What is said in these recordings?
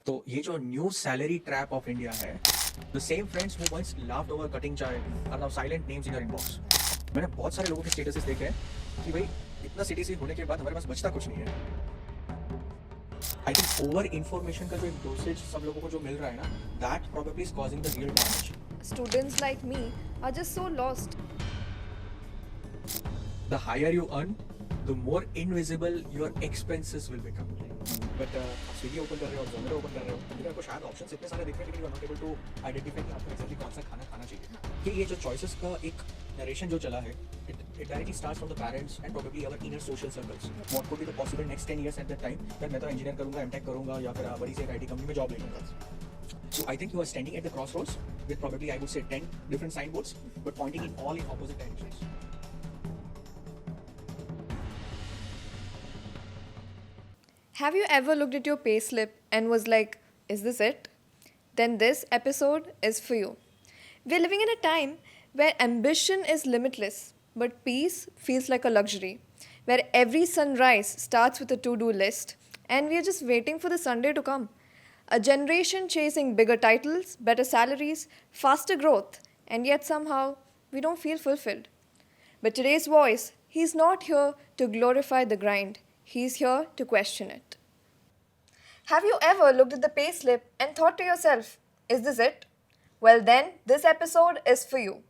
तो ये जो new salary trap of India है, the same friends who once laughed over cutting chai are now silent names in your inbox. मैंने बहुत सारे लोगों के स्टेटसेस देखे हैं कि भाई इतना सिटीसी होने के बाद हमारे पास बचता कुछ नहीं है। आई थिंक ओवर इन्फॉर्मेशन का जो एक डोसेज सब लोगों को जो मिल रहा है ना, that probably is causing the real damage. Students like me are just so lost. The higher you earn, the more invisible your expenses will become. But आप स्विगी ओपन कर रहे हो, जोमेटो ओपन कर रहे हो, लेकिन आपको शायद ऑप्शंस इतने सारे दिख रहे हैं लेकिन you are not able to identify कि आपको एक्जेक्टली कौन सा खाना खाना चाहिए। कि ये जो चॉइसेस का एक नरेशन जो चला है, it directly starts from the parents and probably our inner social circles. What could be the possible next 10 years at that time? that मैं तो इंजीनियर करूंगा, एमटेक करूंगा या फिर बड़ी सी एक आईटी कंपनी में जॉब ले लूंगा। So I think you are standing at the crossroads with probably I would say 10 different signboards, but pointing in all in opposite directions. Have you ever looked at your payslip and was like, is this it? Then this episode is for you. We're living in a time where ambition is limitless, but peace feels like a luxury, where every sunrise starts with a to do list, and we are just waiting for the Sunday to come. A generation chasing bigger titles, better salaries, faster growth, and yet somehow we don't feel fulfilled. But today's voice, he's not here to glorify the grind, he's here to question it. Have you ever looked at the payslip and thought to yourself, is this it? Well, then, this episode is for you.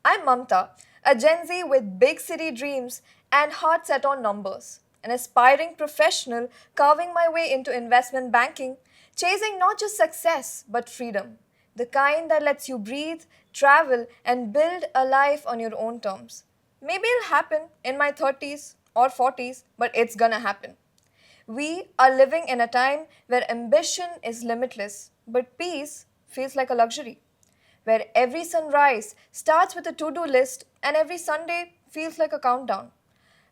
I'm Mamta, a Gen Z with big city dreams and heart set on numbers, an aspiring professional carving my way into investment banking, chasing not just success but freedom, the kind that lets you breathe, travel, and build a life on your own terms. Maybe it'll happen in my 30s or 40s, but it's gonna happen. We are living in a time where ambition is limitless, but peace feels like a luxury. Where every sunrise starts with a to do list and every Sunday feels like a countdown.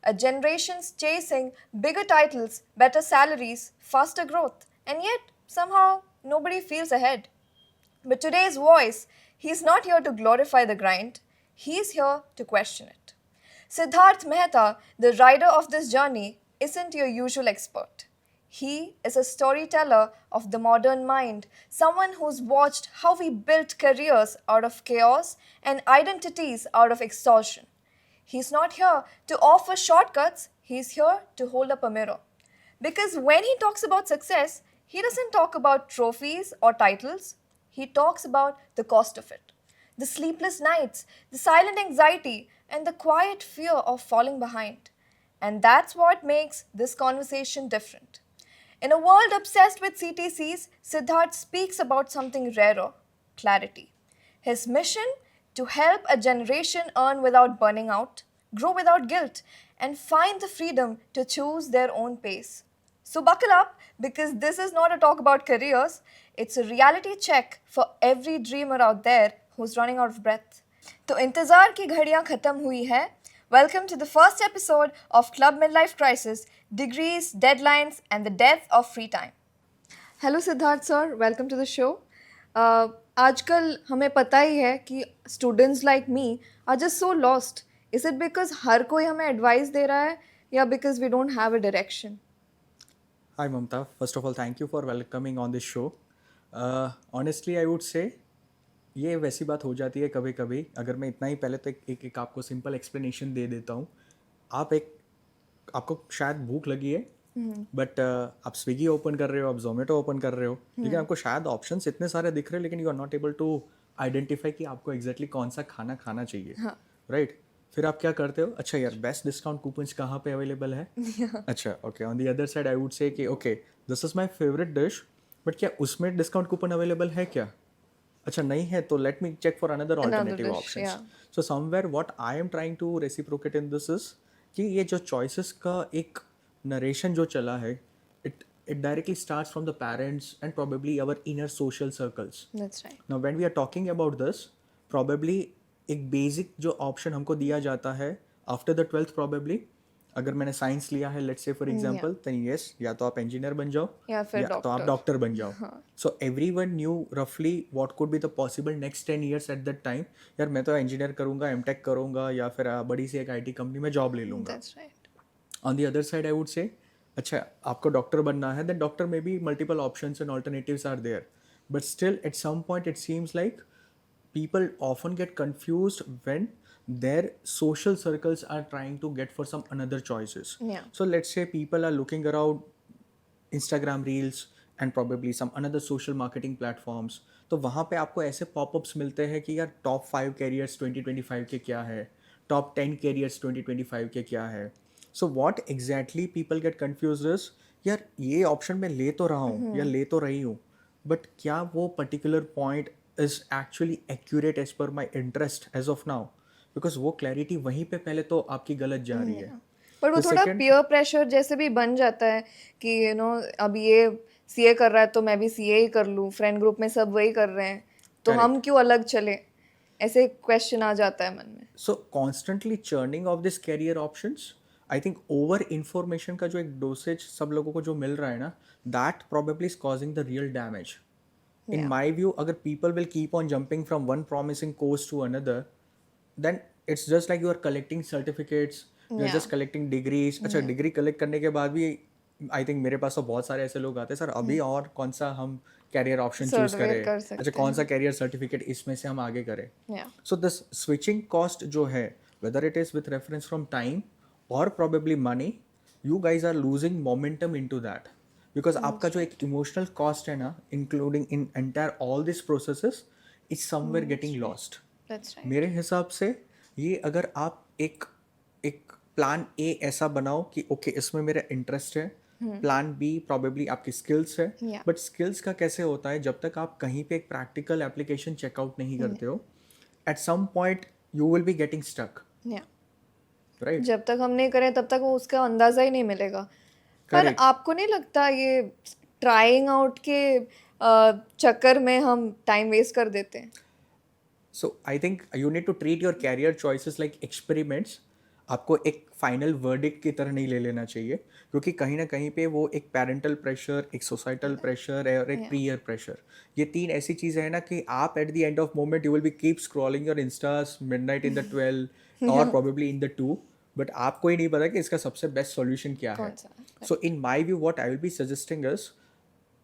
A generation's chasing bigger titles, better salaries, faster growth, and yet somehow nobody feels ahead. But today's voice, he's not here to glorify the grind, he's here to question it. Siddharth Mehta, the rider of this journey, isn't your usual expert. He is a storyteller of the modern mind, someone who's watched how we built careers out of chaos and identities out of exhaustion. He's not here to offer shortcuts, he's here to hold up a mirror. Because when he talks about success, he doesn't talk about trophies or titles, he talks about the cost of it. The sleepless nights, the silent anxiety, and the quiet fear of falling behind. And that's what makes this conversation different. In a world obsessed with CTCs, Siddharth speaks about something rarer: clarity. His mission: to help a generation earn without burning out, grow without guilt, and find the freedom to choose their own pace. So buckle up, because this is not a talk about careers, it's a reality check for every dreamer out there who's running out of breath. तो इंतज़ार की घड़ियां ख़त्म हुई है. Welcome to the first episode of Club Midlife Crisis: Degrees, Deadlines, and the Death of Free Time. Hello Siddharth sir, welcome to the show. आजकल हमें पता ही है कि students like me are just so lost. Is it because हर कोई हमें advice दे रहा है, या because we don't have a direction? Hi Mamta, first of all thank you for welcoming on this show. Honestly I would say ये वैसी बात हो जाती है कभी कभी. अगर मैं इतना ही पहले तो एक आपको सिंपल एक्सप्लेनेशन दे देता हूँ. आपको शायद भूख लगी है, बट आप स्विगी ओपन कर रहे हो, आप जोमेटो ओपन कर रहे हो, लेकिन आपको शायद ऑप्शंस इतने सारे दिख रहे हैं लेकिन you are not able to identify कि आपको एग्जैक्टली कौन सा खाना खाना चाहिए. राइट? फिर आप क्या करते हो? अच्छा यार, बेस्ट डिस्काउंट कूपन्स कहाँ पे अवेलेबल है? अच्छा, okay. On the other side I would say कि okay, this is my favourite dish, but क्या उसमें डिस्काउंट कूपन अवेलेबल है क्या? अच्छा नहीं है तो let me check for another alternative options. So somewhere what I am trying to reciprocate in this is कि ये जो चॉइसेस का एक नरेशन जो चला है, it directly starts from the parents and probably our inner social circles. That's right. Now when we are talking about this, probably एक basic जो ऑप्शन हमको दिया जाता है आफ्टर द 12th probably, अगर मैंने साइंस लिया है लेट्स से फॉर एग्जांपल, तो यस, या तो आप इंजीनियर बन जाओ या तो आप डॉक्टर बन जाओ. सो एवरीवन न्यू रफली what could be the possible next 10 years at that time. यार मैं तो इंजीनियर करूंगा, एमटेक करूंगा या फिर बड़ी सी एक आईटी कंपनी में जॉब ले लूंगा. That's right. On the other side I would say अच्छा आपको डॉक्टर बनना है देन डॉक्टर में be multiple options and alternatives are there but still at some point it seems like people often get confused when their social circles are trying to get for some another choices. Yeah. So let's say people are looking around Instagram reels and probably some another social marketing platforms. तो वहाँ पे आपको ऐसे popups मिलते हैं कि यार top 5 carriers 2025 के क्या है, टॉप 10 कैरियर्स 2025 के क्या है. So what exactly people get confuse is यार ये ऑप्शन मैं ले तो रहा हूँ या ले तो रही हूँ बट क्या वो particular point is actually accurate as per my interest as of now because वो क्लैरिटी वहीं पे पहले तो आपकी गलत जा रही है. पर वो The थोड़ा second- पीयर प्रेशर जैसे भी बन जाता है कि अब ये सीए कर रहा है तो मैं भी सीए ही कर लूँ, फ्रेंड ग्रुप में सब वही कर रहे हैं तो Correct. हम क्यों अलग चले, ऐसे क्वेश्चन आ जाता है मन में. So constantly churning of this career options I think over information का जो एक डोसेज सब लोगों को जो मिल रहा है ना that probably is causing the real damage. In my view, अगर people will keep on jumping from one promising course to another, then it's just like you are collecting certificates, you're just collecting degrees. अच्छा degree collect करने के बाद भी I think मेरे पास तो बहुत सारे ऐसे लोग आते हैं सर अभी और कौन सा हम कैरियर ऑप्शन चूज Certificate कर करें, सकते अच्छा कौन सा कैरियर सर्टिफिकेट इसमें से हम आगे करें. Yeah. So this switching cost जो है whether it is with reference from time or probably money, you guys are losing momentum into that. Because आपका जो एक इमोशनल कॉस्ट है ना including in entire all this processes is somewhere getting lost. That's right. मेरे हिसाब से ये अगर आप एक एक प्लान ए ऐसा बनाओ कि ओके इसमें मेरा इंटरेस्ट है, प्लान बी प्रॉबेबली आपकी स्किल्स है Yeah. बट स्किल्स का कैसे होता है जब तक आप कहीं पे एक प्रैक्टिकल एप्लीकेशन चेकआउट नहीं करते हो at some point you will be getting stuck Yeah. Right. जब तक हम नहीं करें तब तक वो उसका अंदाजा ही नहीं मिलेगा. पर Correct. आपको नहीं लगता ये ट्राइंग आउट के चक्कर में हम टाइम वेस्ट कर देते हैं? So I think you need to treat your career choices like experiments. आपको एक फाइनल वर्डिक्ट की तरह नहीं ले लेना चाहिए क्योंकि कहीं ना कहीं पे वो एक पेरेंटल प्रेशर, एक सोसाइटल प्रेशर और एक पीयर प्रेशर, ये तीन ऐसी चीज़ें हैं ना कि आप eight the end of moment you will be keep scrolling your Instas midnight in the 12 और प्रोबेबली इन द 2 बट आपको ही नहीं पता कि इसका सबसे बेस्ट सॉल्यूशन क्या है. कौन सा? So in my view what I will be suggesting is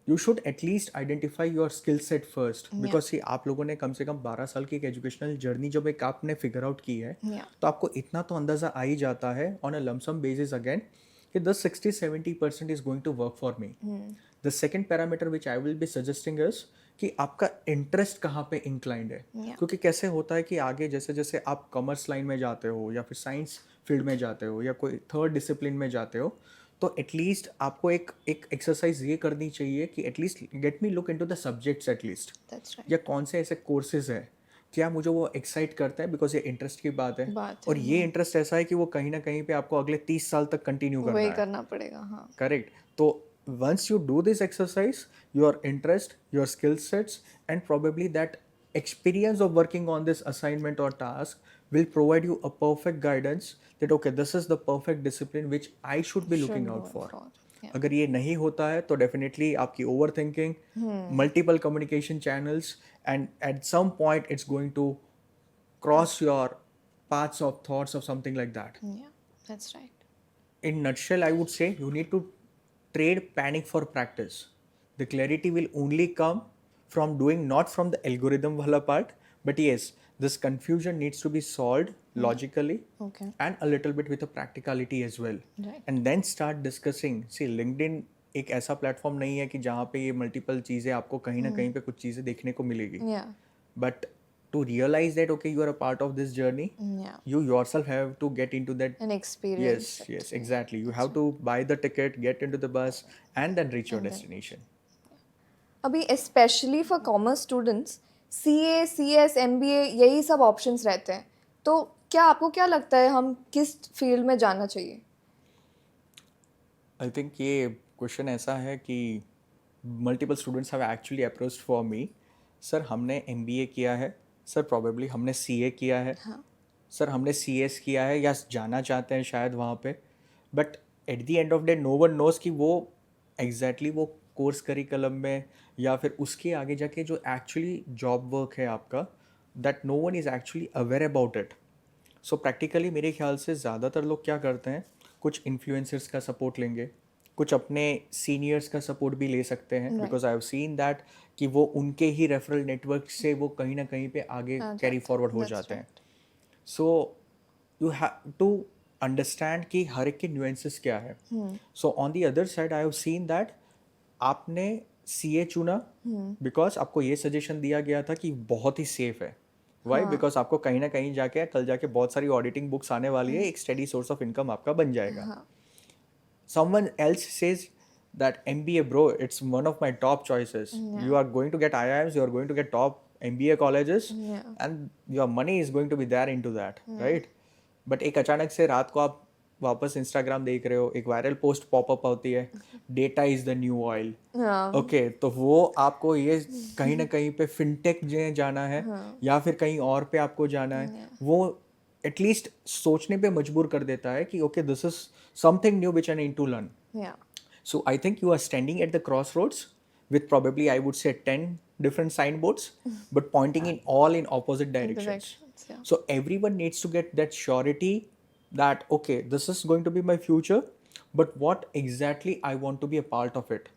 you should at least identify your skill set first because आप लोगों ने कम से कम 12 साल की एक एजुकेशनल जर्नी जब एक आपने फिगर आउट की है Yeah. तो आपको इतना तो अंदाज़ा आ ही जाता है on a lump sum basis again कि the 60-70% is going to work for me. The second parameter which I will be suggesting is कि आपका इंटरेस्ट कहाँ पे इंक्लाइंड है. Yeah. क्योंकि कैसे होता है कि आगे जैसे जैसे आप कॉमर्स लाइन में जाते हो या फिर साइंस फील्ड में जाते हो या कोई थर्ड डिसिप्लिन में जाते हो तो एटलीस्ट आपको एक एक्सरसाइज ये करनी चाहिए कि at least get me look into the subjects at least That's right. या कौन से ऐसे कोर्सेज है क्या मुझे वो एक्साइट करता है बिकॉज ये इंटरेस्ट की बात है और ये इंटरेस्ट ऐसा है कि वो कहीं ना कहीं पे आपको अगले 30 साल तक कंटिन्यू करना वही है. करना पड़ेगा. हाँ. करेक्ट. तो once you do this exercise your interest, your skill sets and probably that experience of working on this assignment or task will provide you a perfect guidance that okay this is the perfect discipline which I should be looking out for. Yeah. अगर ये नहीं होता है तो definitely आपकी overthinking, multiple communication channels and at some point it's going to cross your paths of thoughts or something like that. Yeah, that's right. In nutshell, I would say you need to trade panic for practice. The clarity will only come from doing, not from the algorithm wala part, but yes, this confusion needs to be solved logically Okay. and a little bit with a practicality as well. Right. And then start discussing. See, LinkedIn एक ऐसा platform नहीं है कि जहाँ पे ये multiple चीज़ें आपको कहीं ना कहीं पे कुछ चीज़ें देखने को मिलेगी. Yeah. But to realize that okay, you are a part of this journey, Yeah. you yourself have to get into that. An experience. Yes, exactly. You have to buy the ticket, get into the bus, and then reach your destination. अभी specially for commerce students CA, CS, MBA यही सब options रहते हैं. तो क्या आपको क्या लगता है हम किस फील्ड में जाना चाहिए? I think ये क्वेश्चन ऐसा है कि multiple students have actually approached for me. Sir हमने MBA किया है, सर प्रोबेबली हमने CA किया है, सर हमने CS किया है या जाना चाहते हैं शायद वहाँ पे, but at the end of day no one knows कि वो एग्जैक्टली वो कोर्स करिकुलम में या फिर उसके आगे जाके जो एक्चुअली जॉब वर्क है आपका that no one is actually aware about it. So practically मेरे ख्याल से ज़्यादातर लोग क्या करते हैं, कुछ इन्फ्लुएंसर्स का सपोर्ट लेंगे, कुछ अपने सीनियर्स का सपोर्ट भी ले सकते हैं, because I have seen that कि वो उनके ही रेफरल नेटवर्क से वो कहीं ना कहीं पे आगे कैरी फॉरवर्ड हो जाते हैं. So you have to understand कि हर एक के न्यूएंसेस क्या है. So on the other side I have seen that आपने सीए चुना बिकॉज आपको ये सजेशन दिया गया था कि बहुत ही सेफ है. वाई? बिकॉज आपको कहीं ना कहीं जाके कल जाके बहुत सारी ऑडिटिंग बुक्स आने वाली है, एक स्टेडी सोर्स ऑफ इनकम आपका बन जाएगा. Someone else says that MBA, bro, it's one of my top choices. You are going to get IIMs, you are going to get top MBA colleges, and your money is going to be there into that, right? But एक अचानक से रात को आप वापस Instagram देख रहे हो, एक वायरल पोस्ट पॉपअप होती है, data is the new oil. Okay, तो वो आपको ये कहीं ना कहीं पे फिनटेक में जाना है या फिर कहीं और पे आपको जाना है, वो एटलीस्ट सोचने पे मजबूर कर देता है कि okay this is something new which I need to learn. So I think you are standing at the crossroads with probably I would say 10 different signboards but pointing in all in opposite directions. So everyone needs to get that surety that okay this is going to be my future but what exactly I want to be a part of it.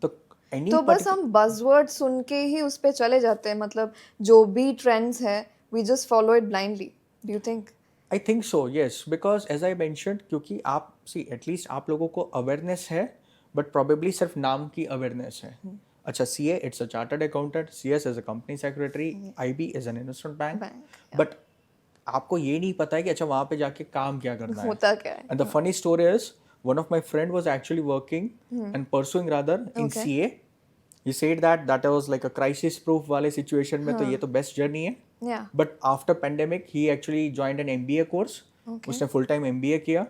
तो बस हम buzzword सुन के ही उस पे चले जाते हैं, मतलब जो भी ट्रेंड्स है we just follow it blindly. Do you think? I think so, yes, because as I mentioned क्योंकि आप see at least आप लोगों को awareness है बट प्रोबेबली सिर्फ नाम की अवेयरनेस है. अच्छा, CA it's a chartered accountant, CS as a company secretary, IB is an investment bank, but आपको ये नहीं पता है कि अच्छा वहाँ पे जाके काम क्या करना है, होता क्या है. And the funny story is one of my friend was actually working and pursuing rather in CA. He said that was like a crisis proof वाले सिचुएशन में तो ये तो बेस्ट जर्नी है. But after pandemic he actually joined an MBA course. उसने full time MBA किया.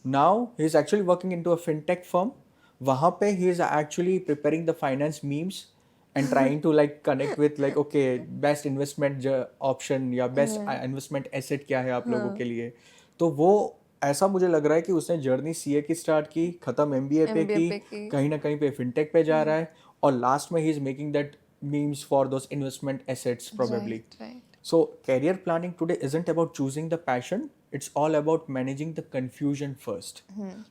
Now he is actually working into a fintech firm. वहाँ पे he is actually preparing the finance memes and trying to like connect with like okay best investment option या best investment asset क्या है आप लोगों के लिए. तो वो ऐसा मुझे लग रहा है कि उसने जर्नी सीए की स्टार्ट की, खत्म एमबीए पे की, कहीं ना कहीं पे फिनटेक पे जा रहा है और लास्ट में he is making that memes for those investment assets probably. So career planning today isn't about choosing the passion, it's all about managing the confusion first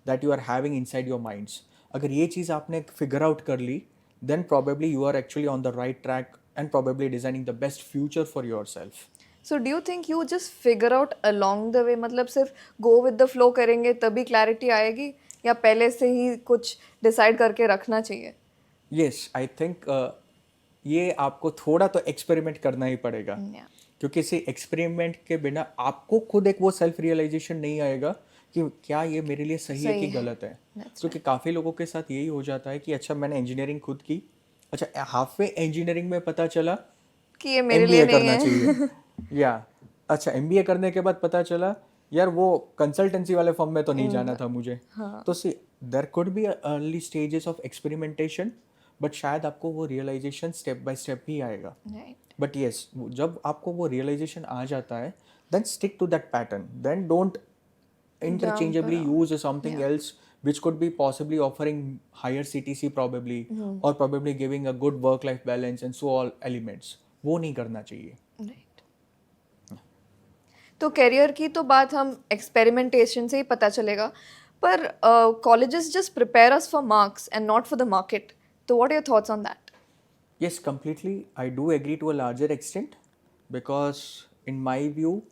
that you are having inside your minds. अगर ये चीज़ आपने figure out कर ली then probably you are actually on the right track and probably designing the best future for yourself. So do you think you just figure out along the way, मतलब सिर्फ go with the flow करेंगे तभी clarity आएगी या पहले से ही कुछ decide करके रखना चाहिए? Yes, I think ये आपको थोड़ा तो एक्सपेरिमेंट करना ही पड़ेगा. क्योंकि इसी एक्सपेरिमेंट के बिना आपको खुद एक वो सेल्फ रियलाइजेशन नहीं आएगा कि क्या ये मेरे लिए सही है कि गलत है. क्योंकि काफ़ी लोगों के साथ यही हो जाता है कि अच्छा मैंने इंजीनियरिंग खुद की, अच्छा हाफवे इंजीनियरिंग में पता चला कि ये मेरे लिए नहीं करना चाहिए या अच्छा एमबीए करने के बाद पता चला यार वो कंसल्टेंसी वाले फर्म में तो नहीं जाना था मुझे. तो see there could be early stages of experimentation but शायद आपको वो रियलाइजेशन स्टेप बाय स्टेप ही आएगा. बट येस, जब आपको वो रियलाइजेशन आ जाता है then stick to that pattern, then don't interchangeably use something else which could be possibly offering higher CTC probably or probably giving a good work life balance and so all elements. वो नहीं करना चाहिए. तो career की तो बात हम experimentation से ही पता चलेगा, पर colleges just prepare us for marks and not for the market. तो what are your thoughts on that? Yes, completely. I do agree to a larger extent because in my view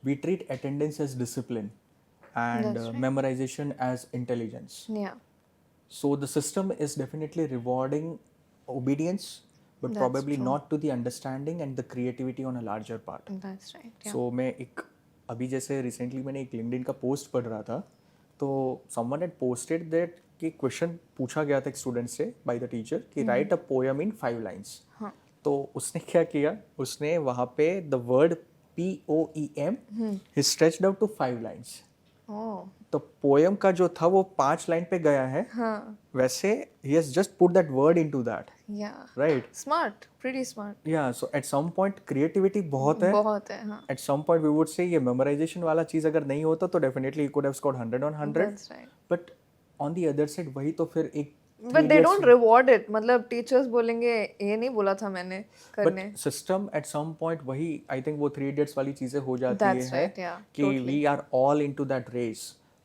we treat attendance as discipline and memorization as intelligence. So the system is definitely rewarding obedience but probably not to the understanding and the creativity on a larger part. That's right. So मैं एक अभी जैसे recently मैंने एक LinkedIn का post पढ़ रहा था, तो someone had posted that कि question पूछा गया था एक student से by the teacher कि write a poem in 5 lines. तो उसने क्या किया, उसने वहाँ पे the word POEM he stretched out to 5 lines. तो पोएम का जो था वो 5 लाइन पे गया है. वैसे he has just put that word into that. Right? Smart, pretty smart. So at some point creativity बहुत है. At some point we would say ये memorization वाला चीज अगर नहीं होता तो definitely he could have scored 100 on 100. That's right. But on the other side वही तो फिर एक But they don't reward it. मतलब टीचर्स बोलेंगे ये नहीं बोला था मैंने करने. But system at some point वही I think वो 3 idiots वाली चीजें हो जाती है कि we are all into that race.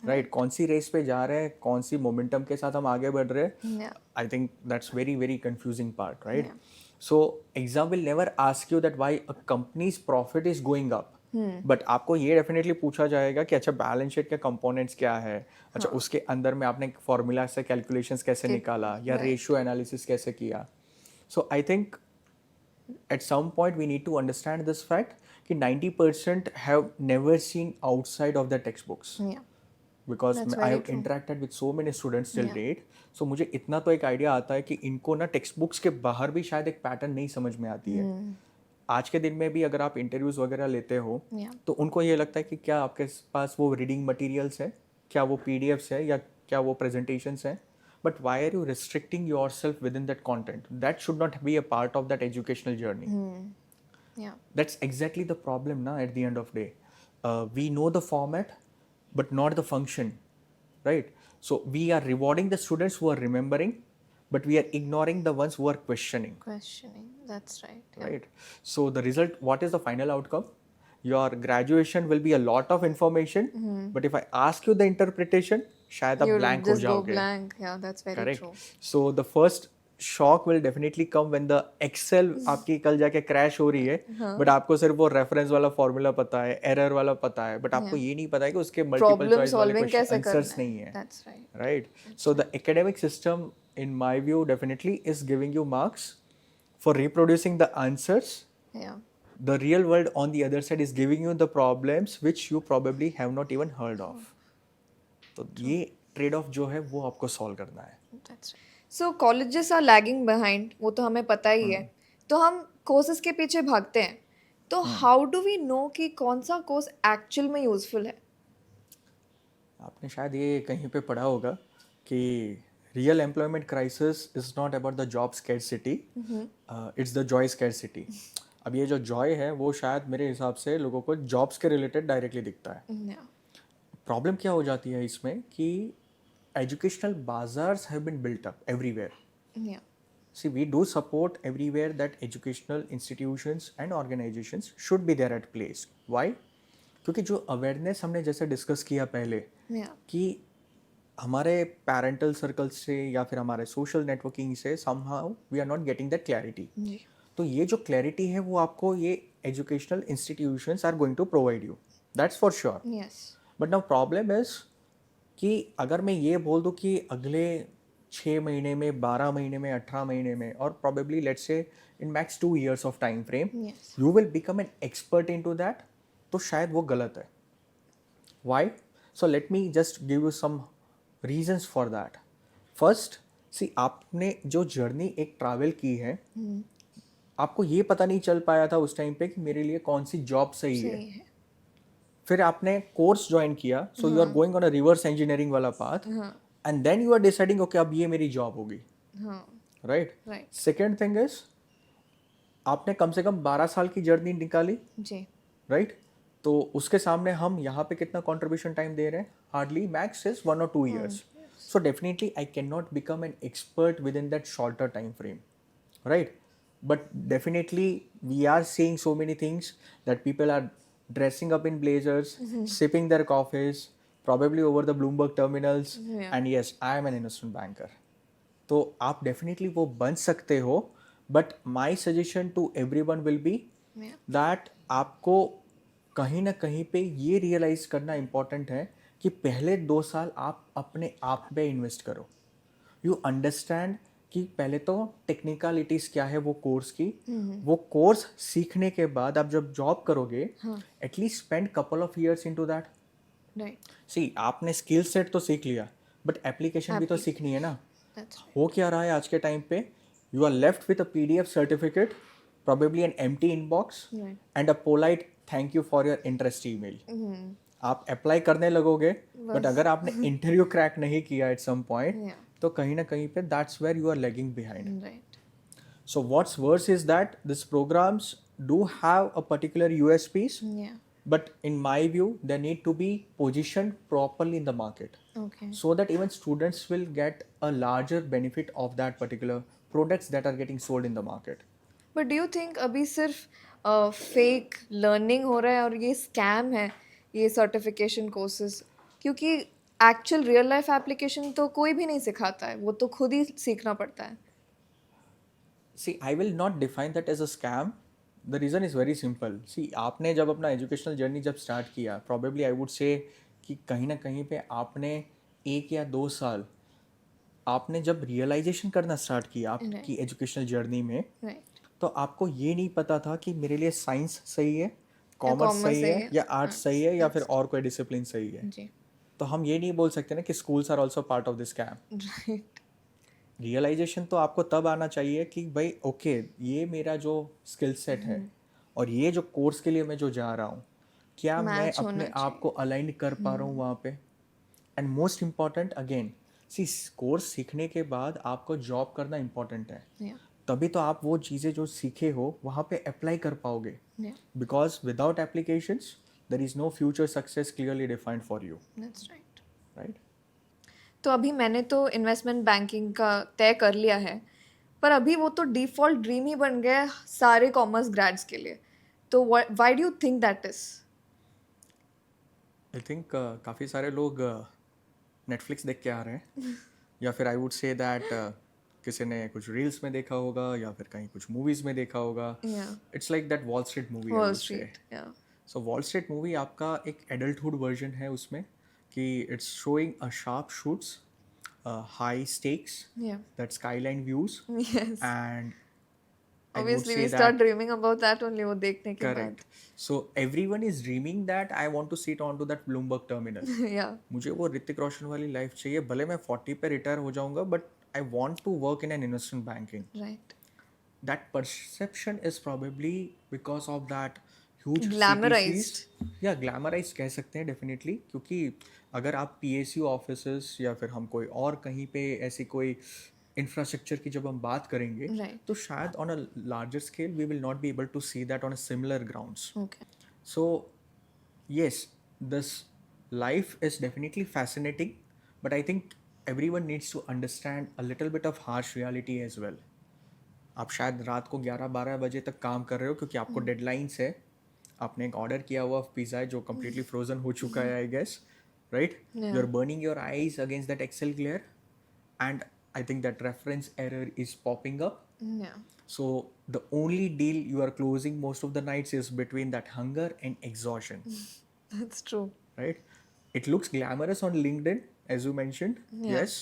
Right कौन सी रेस पे जा रहे हैं, कौन सी मोमेंटम के साथ हम आगे बढ़ रहे हैं. Yeah. I think that's very very confusing part, right? Yeah. So exam will never ask you that why a company's profit is going up. But आपको ये डेफिनेटली पूछा जाएगा कि अच्छा बैलेंस शीट के कंपोनेंट्स क्या है, अच्छा उसके अंदर में आपने फॉर्मूला से कैलकुलेशंस कैसे निकाला या रेशियो एनालिसिस कैसे किया. So I think at some point we need to understand this fact कि 90% have never seen outside of the textbooks. Yeah. Because That's I very have true. interacted with so many students till Yeah. date. So मुझे इतना तो एक idea आता है कि इनको ना टेक्स्ट बुक्स के बाहर भी शायद एक पैटर्न नहीं समझ में आती है. आज के दिन में भी अगर आप इंटरव्यूज वगैरह लेते हो Yeah. तो उनको ये लगता है कि क्या आपके पास वो रीडिंग मटेरियल्स है, क्या वो पीडीएफ्स है या क्या वो प्रेजेंटेशंस हैं. But why are you restricting yourself within that content? That should not be a part of that educational journey. Yeah. That's exactly the problem now at the end of day. We know the format, but not the function, right? So we are rewarding the students who are remembering, but we are ignoring the ones who are questioning, Questioning. That's right. Yeah. right? So the result, what is the final outcome? Your graduation will be a lot of information, but if I ask you the interpretation, शायद आप You'll blank हो just go जाओगे. blank. Yeah, that's very Correct. true. So the first shock will definitely come when the Excel आपकी कल जाके crash हो रही है, बट आपको सिर्फ वो रेफरेंस वाला फॉर्मूला पता है, एरर वाला पता है, बट आपको ये नहीं पता है कि उसके मल्टीपल Problem चॉइस वाले solving कैसे क्वेश्चन आंसर्स करना है. नहीं है. That's right. Right. So the academic system, in my view, definitely is giving you marks for reproducing the answers. Yeah. The real world on the other side is giving you the problems which you probably have not even heard of. तो ये trade off जो है वो आपको solve करना है. That's right. So colleges are lagging behind. वो तो हमें पता ही है. तो हम कोर्सेज के पीछे भागते हैं. तो हाउ डू वी नो कि कौन सा कोर्स एक्चुअल में यूजफुल है? आपने शायद ये कहीं पे पढ़ा होगा कि real employment crisis is not about the job scarcity, it's the Joy scarcity. अब ये जो जॉय है वो शायद मेरे हिसाब से लोगों को जॉब्स के रिलेटेड डायरेक्टली दिखता है. Yeah. प्रॉब्लम क्या हो जाती है इसमें कि educational bazaars have been built up everywhere. Yeah. See, we do support everywhere that educational institutions and organizations should be there at place. Why? क्योंकि जो अवेयरनेस हमने जैसे डिस्कस किया पहले Yeah. कि हमारे पैरेंटल सर्कल से या फिर हमारे सोशल नेटवर्किंग से somehow we are not getting that clarity. जी. तो ये जो क्लैरिटी है वो आपको ये educational institutions are going to provide you. That's for sure. Yes. But now problem is कि अगर मैं ये बोल दूँ कि अगले 6 महीने में, 12 महीने में, 18 महीने में और probably let's say in max 2 years of time frame, Yes. you will become an expert into that, तो शायद वो गलत है. Why? So let me just give you some reasons for that. First, see आपने जो जर्नी एक travel की है, आपको ये पता नहीं चल पाया था उस टाइम पे कि मेरे लिए कौन सी जॉब सही है. सही है. फिर आपने कोर्स ज्वाइन किया, so you are going on a reverse engineering वाला path, and then you are deciding okay अब ये मेरी जॉब होगी. हाँ. Right. Right. Second thing is आपने कम से कम 12 साल की जर्नी निकाली. जी. राइट. तो उसके सामने हम यहाँ पे कितना कंट्रीब्यूशन टाइम दे रहे हैं? Hardly max is 1 or 2 years. So definitely I cannot become an expert within that shorter time frame, right? But definitely we are seeing so many things that people are dressing up in blazers, sipping their coffees, probably over the Bloomberg terminals, Yeah. and yes, I am an innocent banker. तो आप definitely वो बन सकते हो, but my suggestion to everyone will be Yeah. that आपको कहीं ना कहीं पे ये रियलाइज करना इम्पोर्टेंट है कि पहले 2 साल आप अपने आप पे इन्वेस्ट करो. यू अंडरस्टैंड कि पहले तो टेक्निकलिटीज क्या है वो कोर्स की, वो कोर्स सीखने के बाद आप जब जॉब करोगे at least spend couple of years into that. Right. सी आपने स्किल सेट तो सीख लिया बट एप्लीकेशन भी तो सीखनी है ना. That's right. हो क्या रहा है आज के टाइम पे? You are left with a PDF certificate, probably an empty inbox, Right. and a polite thank you for your interest email. आप अप्लाई करने लगोगे बट अगर आपने इंटरव्यू क्रैक नहीं किया एट सम पॉइंट Yeah. तो कहीं ना कहीं पे that's where you are lagging behind. Right. So what's worse is that this programs do have a particular USPs, Yeah. but in my view they need to be positioned properly in the market Okay. so that even students will get a larger benefit of that particular products that are getting sold in the market. But do you think अभी सिर्फ fake learning हो रहा है और ये scam है ये certification courses? क्योंकि एक्चुअल रियल लाइफ एप्लीकेशन तो कोई भी नहीं सिखाता है, वो तो खुद ही सीखना पड़ता है. See, I will not define that as a scam. The reason is very simple. See, आपने जब अपना एजुकेशनल जर्नी जब स्टार्ट किया, probably I would say कि कहीं ना कहीं पे आपने 1 या 2 साल आपने जब रियलाइजेशन करना स्टार्ट किया आपकी Right. एजुकेशनल जर्नी में, Right. तो आपको ये नहीं पता था कि मेरे लिए साइंस सही है, या कॉमर्स कॉमर्स सही सही है, है, या आर्ट्स सही है, या फिर arts. और कोई डिसिप्लिन सही है. जी. तो हम ये नहीं बोल सकते ना कि schools are also part of this scam. Right. Realisation तो आपको तब आना चाहिए कि भाई ओके, ये मेरा जो स्किल सेट है और ये जो कोर्स के लिए मैं जो जा रहा हूँ, क्या मैं मैच होना अपने आप को अलाइन कर पा रहा हूँ वहाँ पे. And most important again, C course सीखने के बाद आपको जॉब करना इम्पॉर्टेंट है. Yeah. तभी तो आप वो चीज़ें जो सीखे हो वहाँ पे अप्लाई कर पाओगे. Yeah. Because without applications there is no future success clearly defined for you. That's right. Right. तो अभी मैंने तो इन्वेस्टमेंट बैंकिंग का तय कर लिया है, पर अभी वो तो डिफ़ॉल्ट ड्रीम ही बन गया है सारे कॉमर्स ग्रेड्स के लिए. तो why do you think that is? I think काफ़ी सारे लोग नेटफ्लिक्स देख के आ रहे हैं या फिर आई वुड से दैट किसी ने कुछ रील्स में देखा होगा या फिर कहीं कुछ मूवीज़ में देखा होगा. Yeah. It's like that wall street movie eye wall would say. Street. Yeah. So wall street movie आपका एक एडल्टहुड वर्जन है उसमें, कि it's showing a sharp shoots, high stakes, Yeah. That skyline views, Yes. And I would Obviously say we that start dreaming about that only वो देखने के बाद. correct. So everyone is dreaming that I want to sit onto that Bloomberg terminal. Yeah. मुझे वो ऋतिक रोशन वाली life चाहिए, भले मैं 40 पे रिटायर हो जाऊंगा, but I want to work in an investment banking. Right. That perception is probably because of that huge Glamorized. CPCs. या ग्लैमराइज कह सकते हैं डेफिनेटली, क्योंकि अगर आप PSU ऑफिसेस या फिर हम कोई और कहीं पे ऐसी कोई इंफ्रास्ट्रक्चर की जब हम बात करेंगे, Right. तो शायद on a larger scale we will not be able to see that on a similar grounds. Okay. So, yes, this life is definitely fascinating, but I think everyone needs to understand a little bit of harsh reality as well. आप शायद रात को 11-12 बजे तक काम कर रहे हो क्योंकि आपको डेडलाइंस है. आपने एक ऑर्डर किया हुआ पिज़्ज़ा है जो कम्प्लीटली फ्रोजन हो चुका है, I guess, right. Yeah. You are burning your eyes against that Excel glare, and I think that reference error is popping up. Yeah. So the only deal you are closing most of the nights is between that hunger and exhaustion, That's true. right? It looks glamorous on LinkedIn, as you mentioned, Yeah. yes,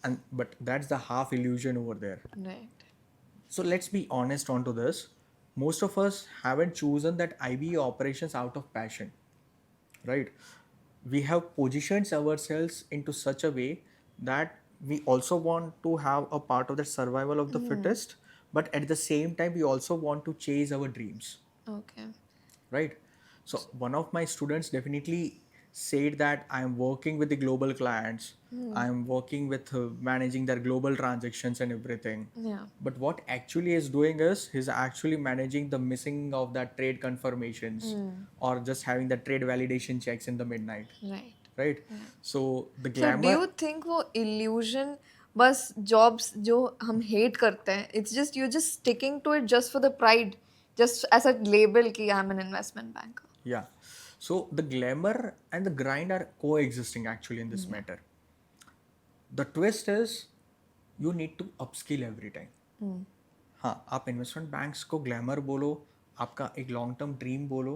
and but that's the half illusion over there. Right. So let's be honest onto this. Most of us haven't chosen that IBA operations out of passion, right? We have positioned ourselves into such a way that we also want to have a part of the survival of the fittest, but at the same time we also want to chase our dreams, Okay. right? So one of my students definitely said that I am working with the global clients, I am working with managing their global transactions and everything. Yeah. But what actually is doing is he's actually managing the missing of that trade confirmations or just having the trade validation checks in the midnight, Right. right? So the So do glamour, you think वो illusion बस jobs जो हम hate करते हैं, it's just you're just sticking to it just for the pride, just as a label कि I'm an investment banker. yeah. So the glamour and the grind are coexisting actually in this matter. The twist is you need to upskill every time. हाँ, आप investment banks को glamour बोलो, आपका एक long term dream बोलो,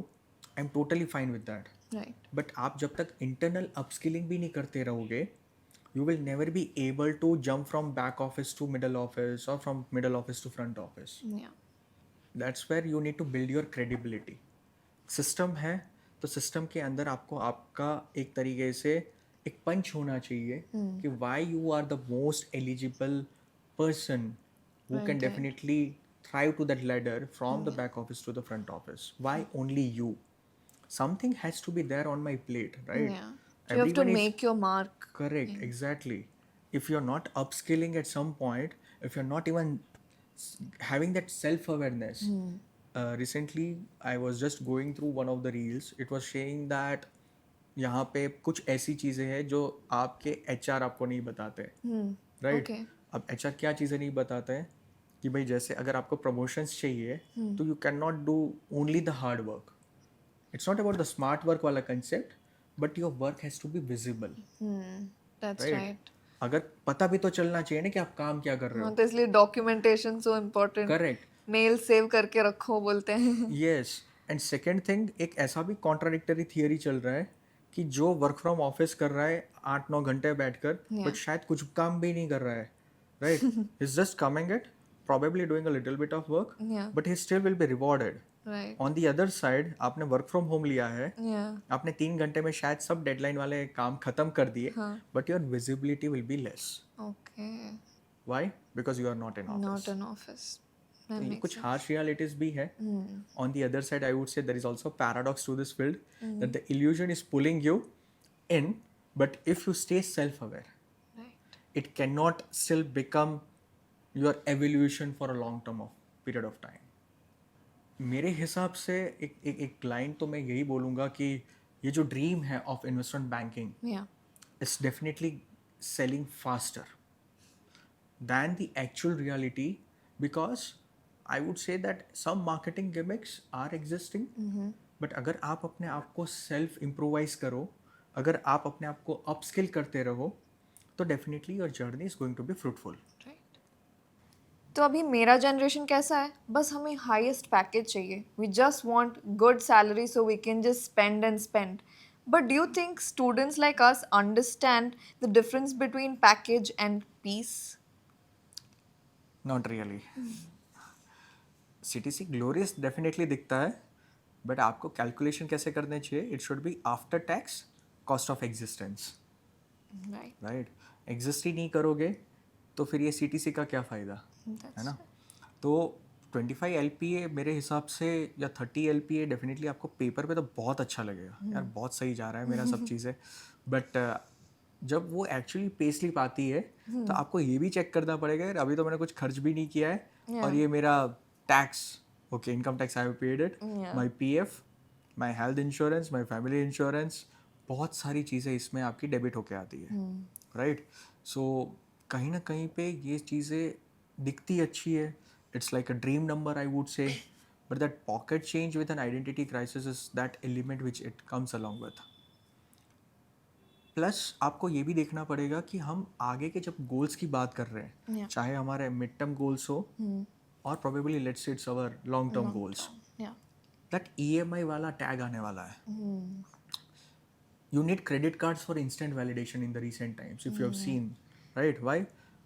I am totally fine with that. Right. But आप जब तक इंटरनल अपस्किलिंग भी नहीं करते रहोगे, you will never be able to jump from back office to middle office और from middle office to front office. Yeah. That's where you need to build your credibility. System है तो system के अंदर आपको आपका एक तरीके से एक पंच होना चाहिए कि why you are the most eligible person who can definitely thrive to that ladder from the back office to the front office. Why only you? Something has to be there on my plate, right? Yeah. So you have to Everyone is make your mark. correct, exactly. If you're not upskilling at some point, if you're not even having that self-awareness, recently I was just going through one of the reels. It was saying that यहाँ पे कुछ ऐसी चीज़ें हैं जो आपके HR आपको नहीं बताते, राइट? Okay. अब HR क्या चीज़ें नहीं बताते हैं कि भाई जैसे अगर आपको प्रमोशंस चाहिए तो you can not do only the hard work. It's not about the smart work वाला concept, but your work has to be visible, That's right? right. अगर पता भी तो चलना चाहिए ना कि आप काम क्या कर रहे हाँ, हो. तो इसलिए documentation so important. Correct. Mail save करके रखो बोलते हैं. यस. एंड सेकेंड थिंग, एक ऐसा भी कॉन्ट्राडिक्टरी थियरी चल रहा है कि जो वर्क फ्रॉम ऑफिस कर रहा है 8-9 घंटे बैठकर, Yeah. बट शायद कुछ काम भी नहीं कर रहा है, right? Is just coming it, probably doing a little bit of work, Yeah. but he still will be rewarded. Right. On the other side, आपने वर्क फ्रॉम होम लिया है, Yeah. आपने 3 घंटे में शायद सब डेडलाइन वाले काम खत्म कर दिए, हाँ. But your visibility will be less. Okay. Why? Because you are not in Not office. an office. That तो ये makes कुछ sense. हार्श रियलिटीज भी है. On the other side, I would say there is also a paradox to this field, that the illusion is pulling you in, but if you stay self-aware, Right. it cannot still become your evolution for a long term of period of time. मेरे हिसाब से एक line तो मैं यही बोलूँगा कि ये जो ड्रीम है of investment banking Yeah. is definitely selling faster than the actual reality, because I would say that some marketing gimmicks are existing, but अगर आप अपने आप को सेल्फ इम्प्रोवाइज करो, अगर आप अपने आप को अपस्किल करते रहो, तो definitely your journey is going to be fruitful. Right. तो अभी मेरा जनरेशन कैसा है, बस हमें हाईएस्ट पैकेज चाहिए. We just want good salary so we can just spend and spend. But do you think students like us understand the difference between package and peace? Not really. CTC glorious definitely दिखता है, but आपको calculation कैसे करने चाहिए? It should be after tax cost of existence, right. Right? Exist ही नहीं करोगे तो फिर ये CTC का क्या फ़ायदा, है ना? तो 25 LPA मेरे हिसाब से या 30 LPA डेफिनेटली आपको पेपर पे तो बहुत अच्छा लगेगा, यार बहुत सही जा रहा है मेरा सब चीज़ें, बट जब वो एक्चुअली पे स्लिप आती है तो आपको ये भी चेक करना पड़ेगा, यार अभी तो मैंने कुछ खर्च भी नहीं किया है, और ये मेरा tax, okay, income tax I have paid it, my PF, my health insurance, my family insurance, बहुत सारी चीज़ें इसमें आपकी डेबिट होके आती है, राइट? सो कहीं ना कहीं पे ये चीज़ें दिखती अच्छी है, it's like a dream number I would से, but that pocket change with an identity crisis is that element which it comes along with. Plus आपको ये भी देखना पड़ेगा कि हम आगे के जब गोल्स की बात कर रहे हैं, चाहे हमारे मिड टर्म गोल्स हो और probably let's say it's our long term goals, that EMI वाला टैग आने वाला है. You need credit cards for instant validation in the recent times, if you have seen, right? Why?